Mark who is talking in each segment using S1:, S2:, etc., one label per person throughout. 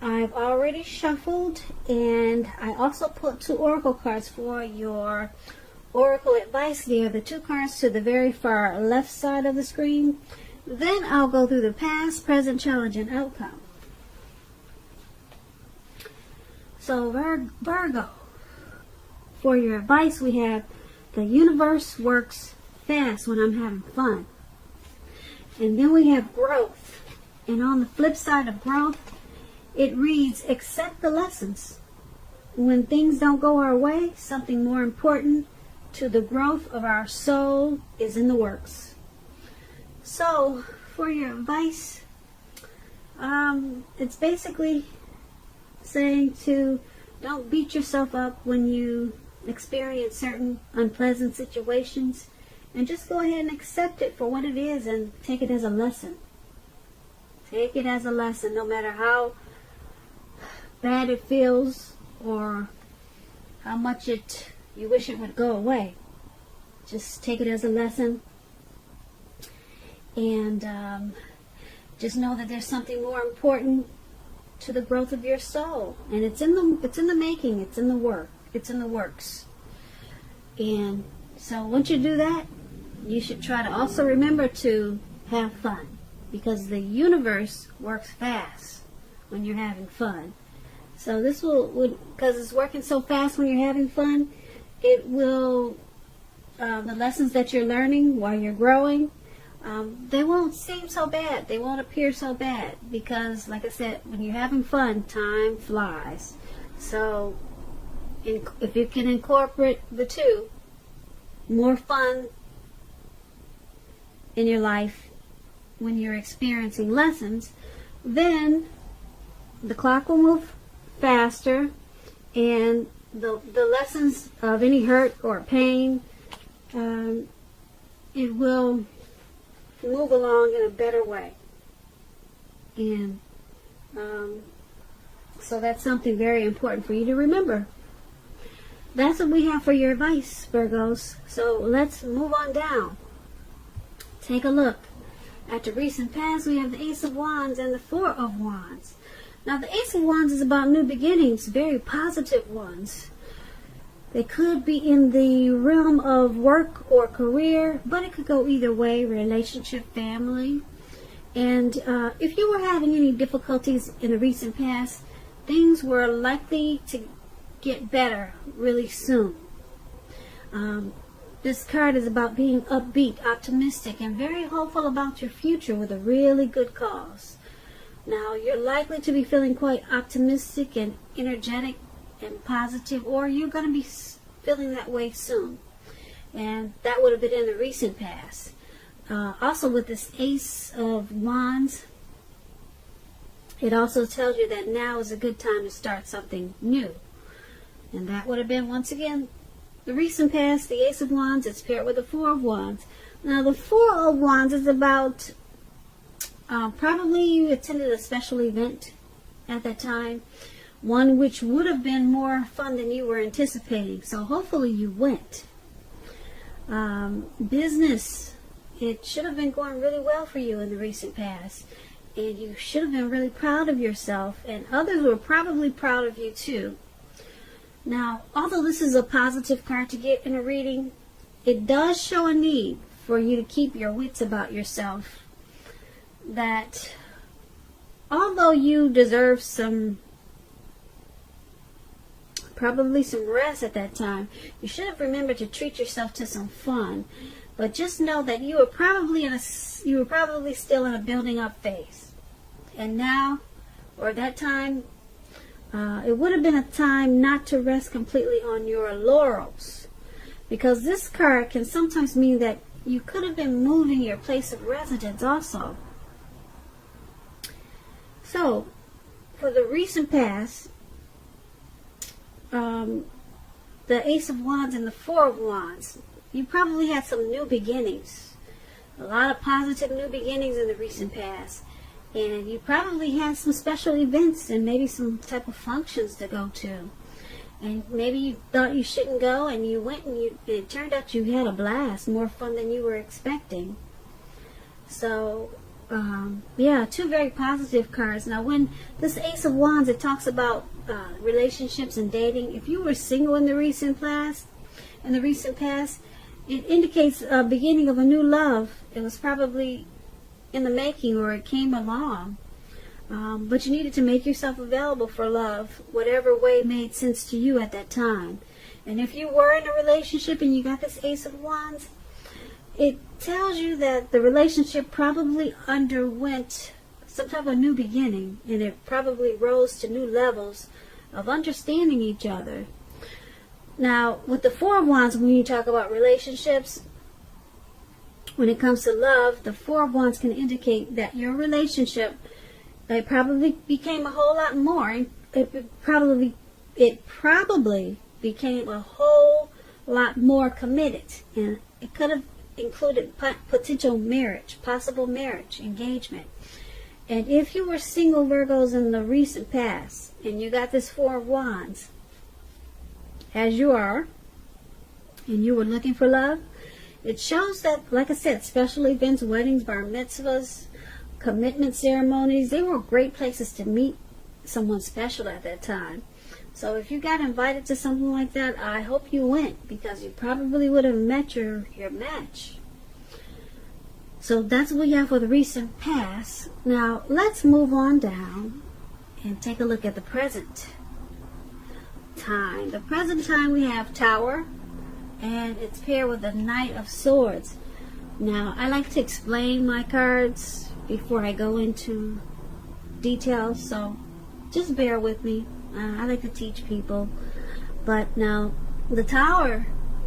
S1: I've already shuffled, and I also put 2 oracle cards for your oracle advice. They are the 2 cards to the very far left side of the screen. Then I'll go through the past, present, challenge, and outcome. So Virgo, for your advice, we have the universe works fast when I'm having fun. And then we have growth. And on the flip side of growth, it reads, accept the lessons. When things don't go our way, something more important to the growth of our soul is in the works. So, for your advice, it's basically saying to don't beat yourself up when you experience certain unpleasant situations, and just go ahead and accept it for what it is and take it as a lesson. Take it as a lesson, no matter how bad it feels or how much you wish it would go away. Just take it as a lesson, and just know that there's something more important to the growth of your soul, and it's in the making, it's in the works. And so once you do that, you should try to also remember to have fun, because the universe works fast when you're having fun. So this will because it's working so fast when you're having fun, it will the lessons that you're learning while you're growing, they won't seem so bad. They won't appear so bad, because, like I said, when you're having fun, time flies. So if you can incorporate the 2, more fun in your life when you're experiencing lessons, then the clock will move faster, and the lessons of any hurt or pain, it will move along in a better way. And so that's something very important for you to remember. That's what we have for your advice, Virgos. So let's move on down. Take a look at the recent past. We have the Ace of Wands and the 4 of Wands. Now, the Ace of Wands is about new beginnings, very positive ones. They could be in the realm of work or career, but it could go either way, relationship, family. And if you were having any difficulties in the recent past, things were likely to get better really soon. This card is about being upbeat, optimistic, and very hopeful about your future with a really good cause. Now, you're likely to be feeling quite optimistic and energetic and positive, or you're going to be feeling that way soon. And that would have been in the recent past. Also, with this Ace of Wands, it also tells you that now is a good time to start something new. And that would have been, once again, the recent past, the Ace of Wands. It's paired with the 4 of Wands. Now, the 4 of Wands is about probably you attended a special event at that time, one which would have been more fun than you were anticipating. So hopefully you went. Business, it should have been going really well for you in the recent past, and you should have been really proud of yourself, and others were probably proud of you too. Now, although this is a positive card to get in a reading, it does show a need for you to keep your wits about yourself. That although you deserve probably some rest at that time, you should have remembered to treat yourself to some fun. But just know that you were probably still in a building up phase. And now, or that time, it would have been a time not to rest completely on your laurels, because this card can sometimes mean that you could have been moving your place of residence also. So, for the recent past, the Ace of Wands and the 4 of Wands, you probably had some new beginnings. A lot of positive new beginnings in the recent past. And you probably had some special events and maybe some type of functions to go to. And maybe you thought you shouldn't go, and you went, and it turned out you had a blast, more fun than you were expecting. So Yeah, two very positive cards. Now, when this Ace of Wands, it talks about relationships and dating. If you were single in the recent past, it indicates a beginning of a new love. It was probably in the making, or it came along. But you needed to make yourself available for love, whatever way made sense to you at that time. And if you were in a relationship and you got this Ace of Wands, it tells you that the relationship probably underwent some type of new beginning, and it probably rose to new levels of understanding each other. Now, with the Four of Wands, when you talk about relationships, when it comes to love, the Four of Wands can indicate that your relationship, it probably became a whole lot more. It probably became a whole lot more committed, and it could have included potential marriage, possible marriage, engagement. And if you were single, Virgos, in the recent past, and you got this Four of Wands, as you are, and you were looking for love, it shows that, like I said, special events, weddings, bar mitzvahs, commitment ceremonies, they were great places to meet someone special at that time. So if you got invited to something like that, I hope you went, because you probably would have met your match. So that's what we have for the recent past. Now let's move on down and take a look at the present time. The present time, we have Tower, and it's paired with the Knight of Swords. Now, I like to explain my cards before I go into details, so just bear with me. I like to teach people. But now, the Tower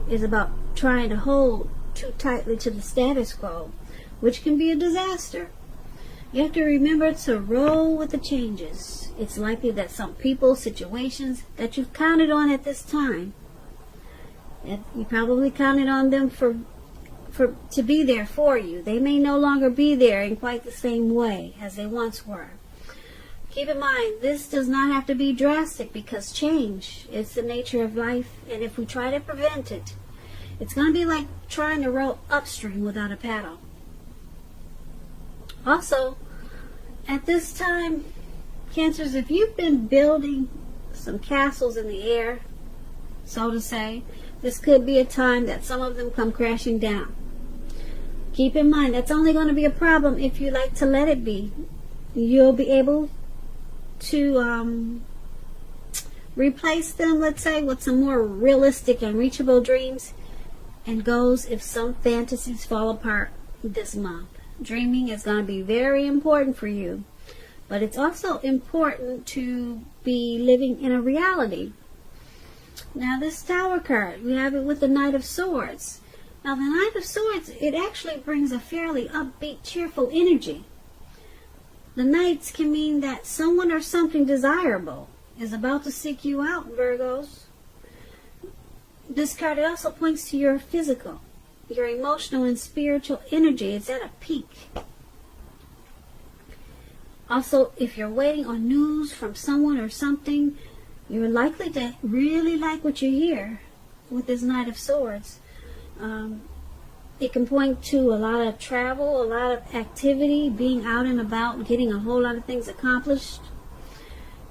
S1: is about trying to hold too tightly to the status quo, which can be a disaster. You have to remember to roll with the changes. It's likely that some people, situations that you've counted on at this time, that you probably counted on them to be there for you, they may no longer be there in quite the same way as they once were. Keep in mind, this does not have to be drastic, because change is the nature of life, and if we try to prevent it, it's going to be like trying to row upstream without a paddle. Also, at this time, Cancers, if you've been building some castles in the air, so to say, this could be a time that some of them come crashing down. Keep in mind, that's only going to be a problem if you like to let it be. You'll be able to replace them, let's say, with some more realistic and reachable dreams and goals if some fantasies fall apart this month. Dreaming is going to be very important for you, but it's also important to be living in a reality. Now, this Tower card, we have it with the Knight of Swords. Now, the Knight of Swords, it actually brings a fairly upbeat, cheerful energy. The Knights can mean that someone or something desirable is about to seek you out, Virgos. This card, it also points to your physical, your emotional and spiritual energy. It's at a peak. Also, if you're waiting on news from someone or something, you're likely to really like what you hear with this Knight of Swords. It can point to a lot of travel, a lot of activity, being out and about, getting a whole lot of things accomplished.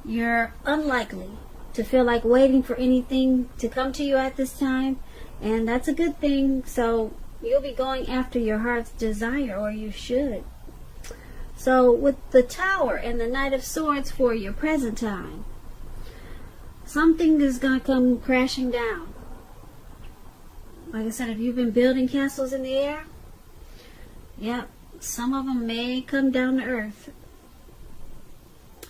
S1: You're unlikely to feel like waiting for anything to come to you at this time, and that's a good thing. So you'll be going after your heart's desire, or you should. So with the Tower and the Knight of Swords for your present time, something is going to come crashing down. Like I said, if you've been building castles in the air, yeah, some of them may come down to earth.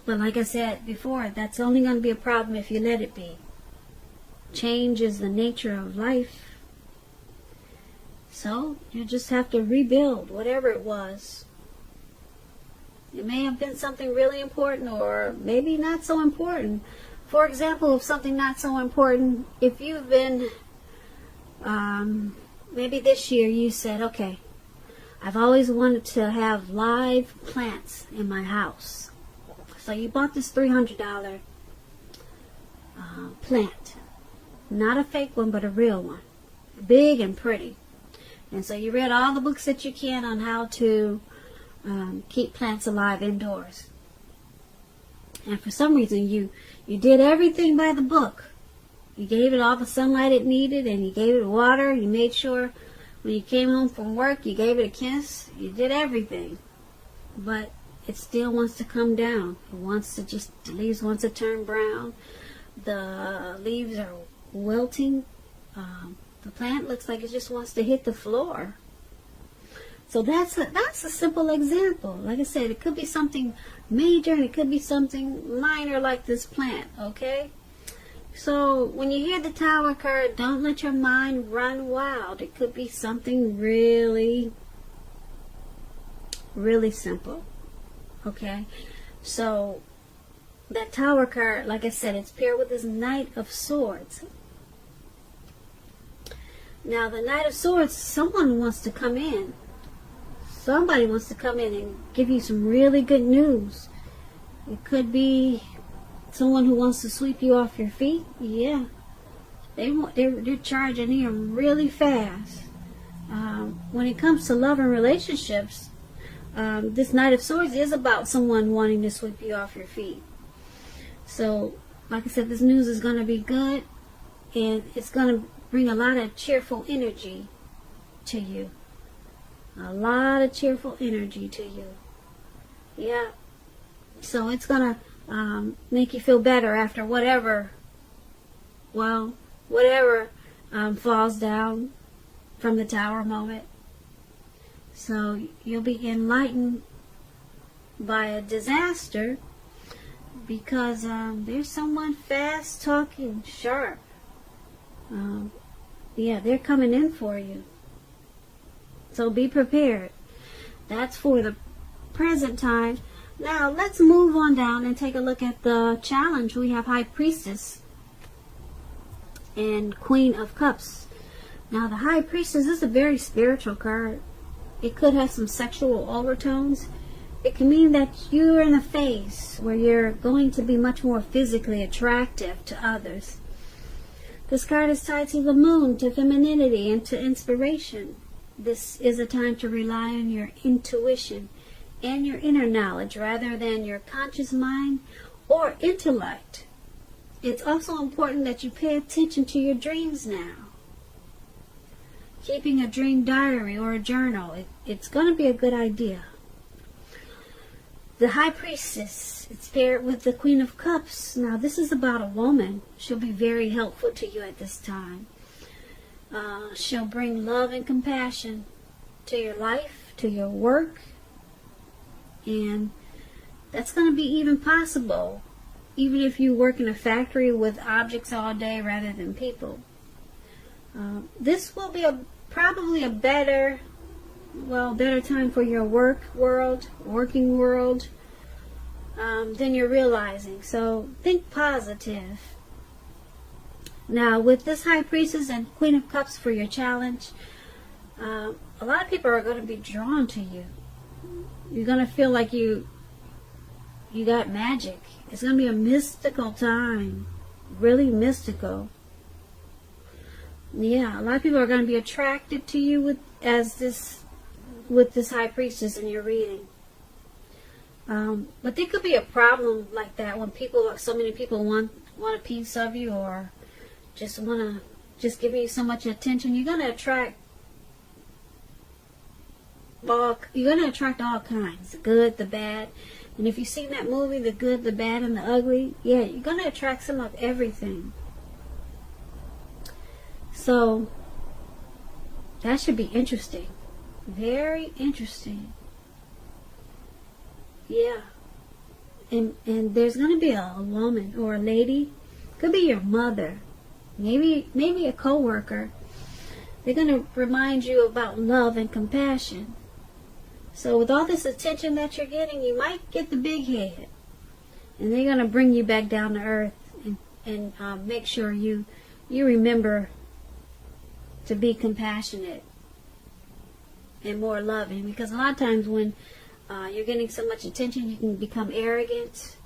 S1: But like I said before, that's only going to be a problem if you let it be. Change is the nature of life. So you just have to rebuild whatever it was. It may have been something really important, or maybe not so important. For example, if something not so important, if you've been, maybe this year you said, okay, I've always wanted to have live plants in my house. So you bought this $300 plant. Not a fake one, but a real one. Big and pretty. And so you read all the books that you can on how to keep plants alive indoors. And for some reason, you did everything by the book. You gave it all the sunlight it needed, and you gave it water. You made sure when you came home from work, you gave it a kiss. You did everything. But it still wants to come down. It wants to the leaves want to turn brown. The leaves are wilting. The plant looks like it just wants to hit the floor. So that's a simple example. Like I said, it could be something major and it could be something minor like this plant, okay? So when you hear the Tower card, don't let your mind run wild. It could be something really, really simple, okay? So that Tower card, like I said, it's paired with this Knight of Swords. Now the Knight of Swords, someone wants to come in. Somebody wants to come in and give you some really good news. It could be someone who wants to sweep you off your feet. Yeah, they're charging in really fast. When it comes to love and relationships, this Knight of Swords is about someone wanting to sweep you off your feet. So, like I said, this news is going to be good, and it's going to bring a lot of cheerful energy to you. A lot of cheerful energy to you. Yeah. So it's going to make you feel better after whatever falls down from the Tower moment. So you'll be enlightened by a disaster because there's someone fast talking, sharp. Yeah, they're coming in for you. So be prepared. That's for the present time. Now let's move on down and take a look at the challenge. We have High Priestess and Queen of Cups. Now the High Priestess is a very spiritual card. It could have some sexual overtones. It can mean that you're in a phase where you're going to be much more physically attractive to others. This card is tied to the moon, to femininity, and to inspiration. This is a time to rely on your intuition and your inner knowledge rather than your conscious mind or intellect. It's also important that you pay attention to your dreams now. Keeping a dream diary or a journal, it's going to be a good idea. The High Priestess, it's paired with the Queen of Cups. Now this is about a woman. She'll be very helpful to you at this time. She'll bring love and compassion to your life, to your work, and that's going to be even possible even if you work in a factory with objects all day rather than people. This will be probably a better time for your working world than you're realizing. So think positive. Now, with this High Priestess and Queen of Cups for your challenge, a lot of people are going to be drawn to you. You're going to feel like you got magic. It's going to be a mystical time. Really mystical. Yeah, a lot of people are going to be attracted to you with this High Priestess in your reading. But there could be a problem like that when so many people want a piece of you or just give you so much attention. You're going to attract all kinds, the good, the bad. And if you've seen that movie, The Good, the Bad, and the Ugly, yeah, you're going to attract some of everything. So that should be interesting. Very interesting. Yeah. And there's going to be a woman or a lady. Could be your mother. Maybe a co-worker. They're going to remind you about love and compassion. So with all this attention that you're getting, you might get the big head. And they're going to bring you back down to earth and make sure you remember to be compassionate and more loving. Because a lot of times when you're getting so much attention, you can become arrogant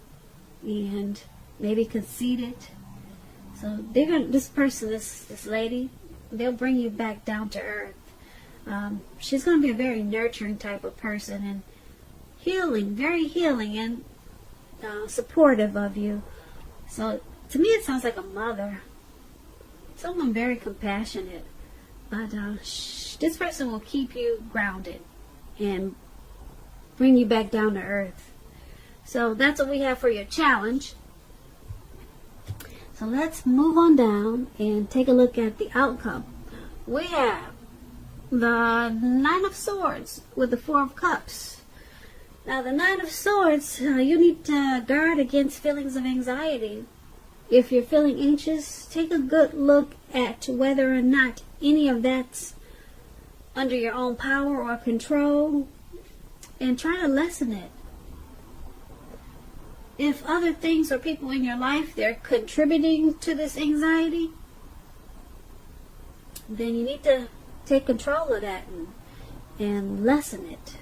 S1: and maybe conceited. So this lady, they'll bring you back down to earth. She's going to be a very nurturing type of person, healing, very healing and supportive of you. So to me it sounds like a mother, someone very compassionate. But this person will keep you grounded and bring you back down to earth. So that's what we have for your challenge. So let's move on down and take a look at the outcome. We have the Nine of Swords with the Four of Cups. Now the Nine of Swords, you need to guard against feelings of anxiety. If you're feeling anxious, take a good look at whether or not any of that's under your own power or control, and try to lessen it. If other things or people in your life, they're contributing to this anxiety, then you need to take control of that and lessen it.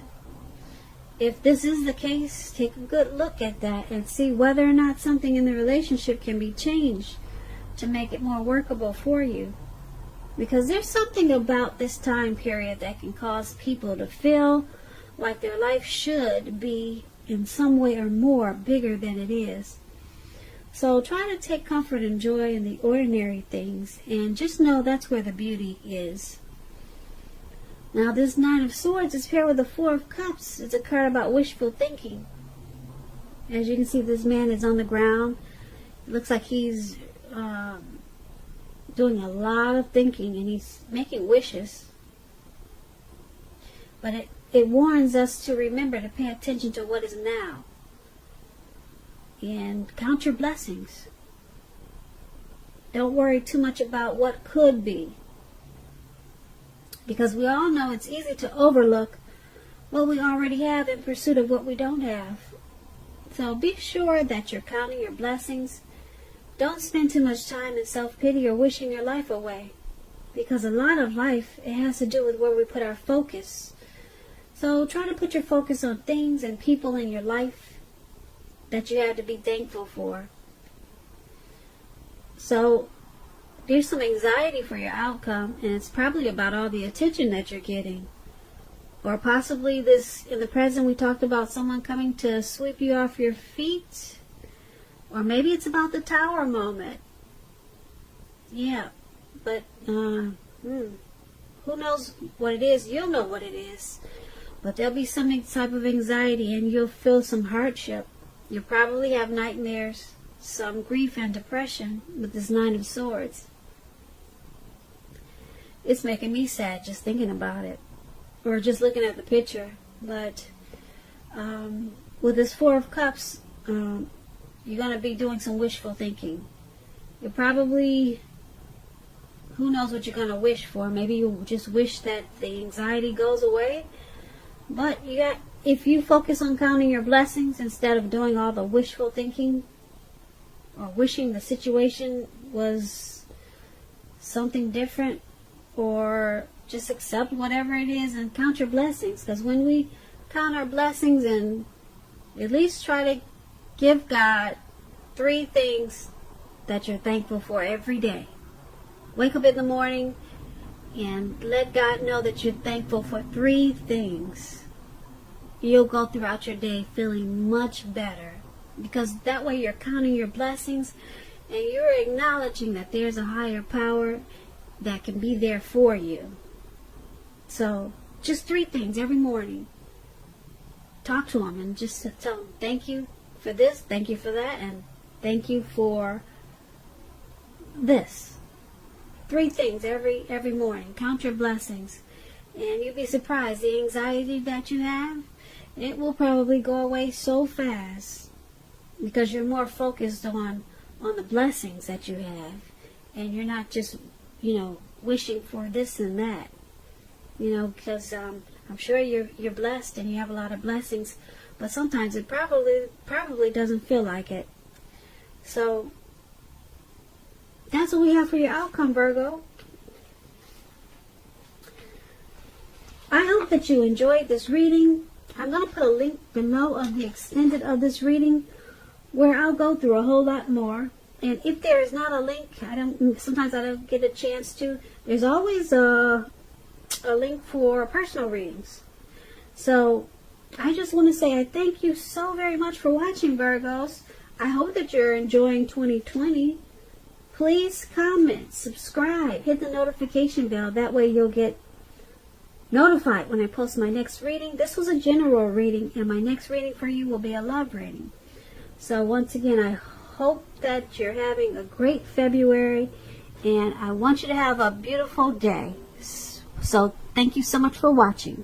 S1: If this is the case, take a good look at that and see whether or not something in the relationship can be changed to make it more workable for you. Because there's something about this time period that can cause people to feel like their life should be in some way or more bigger than it is. So try to take comfort and joy in the ordinary things, and just know that's where the beauty is. Now this Nine of Swords is paired with the Four of Cups. It's a card about wishful thinking. As you can see, this man is on the ground. It looks like he's doing a lot of thinking, and he's making wishes. But it warns us to remember to pay attention to what is now and count your blessings. Don't worry too much about what could be, because we all know it's easy to overlook what we already have in pursuit of what we don't have. So be sure that you're counting your blessings. Don't spend too much time in self-pity or wishing your life away, because a lot of life, it has to do with where we put our focus. So try to put your focus on things and people in your life that you have to be thankful for. So there's some anxiety for your outcome, and it's probably about all the attention that you're getting. Or possibly this, in the present, we talked about someone coming to sweep you off your feet. Or maybe it's about the Tower moment. Yeah, but who knows what it is? You'll know what it is. But there'll be some type of anxiety, and you'll feel some hardship. You'll probably have nightmares, some grief and depression with this Nine of Swords. It's making me sad just thinking about it, or just looking at the picture. But with this Four of Cups, you're going to be doing some wishful thinking. You're probably, who knows what you're going to wish for. Maybe you just wish that the anxiety goes away. But if you focus on counting your blessings instead of doing all the wishful thinking or wishing the situation was something different, or just accept whatever it is and count your blessings. Because when we count our blessings and at least try to give God 3 things that you're thankful for every day. Wake up in the morning and let God know that you're thankful for 3 things. You'll go throughout your day feeling much better, because that way you're counting your blessings and you're acknowledging that there's a higher power that can be there for you. So just 3 things every morning. Talk to Him and just tell Him, thank you for this, thank you for that, and thank you for this. 3 things every morning. Count your blessings, and you'll be surprised. The anxiety that you have, it will probably go away so fast, because you're more focused on the blessings that you have, and you're not just wishing for this and that. Because I'm sure you're blessed and you have a lot of blessings, but sometimes it probably doesn't feel like it. So that's what we have for your outcome, Virgo. I hope that you enjoyed this reading. I'm going to put a link below of the extended of this reading, where I'll go through a whole lot more. And if there is not a link, sometimes I don't get a chance to. There's always a link for personal readings. So I just want to say I thank you so very much for watching, Virgos. I hope that you're enjoying 2020. Please comment, subscribe, hit the notification bell. That way you'll get notified when I post my next reading. This was a general reading, and my next reading for you will be a love reading. So once again, I hope that you're having a great February, and I want you to have a beautiful day. So thank you so much for watching.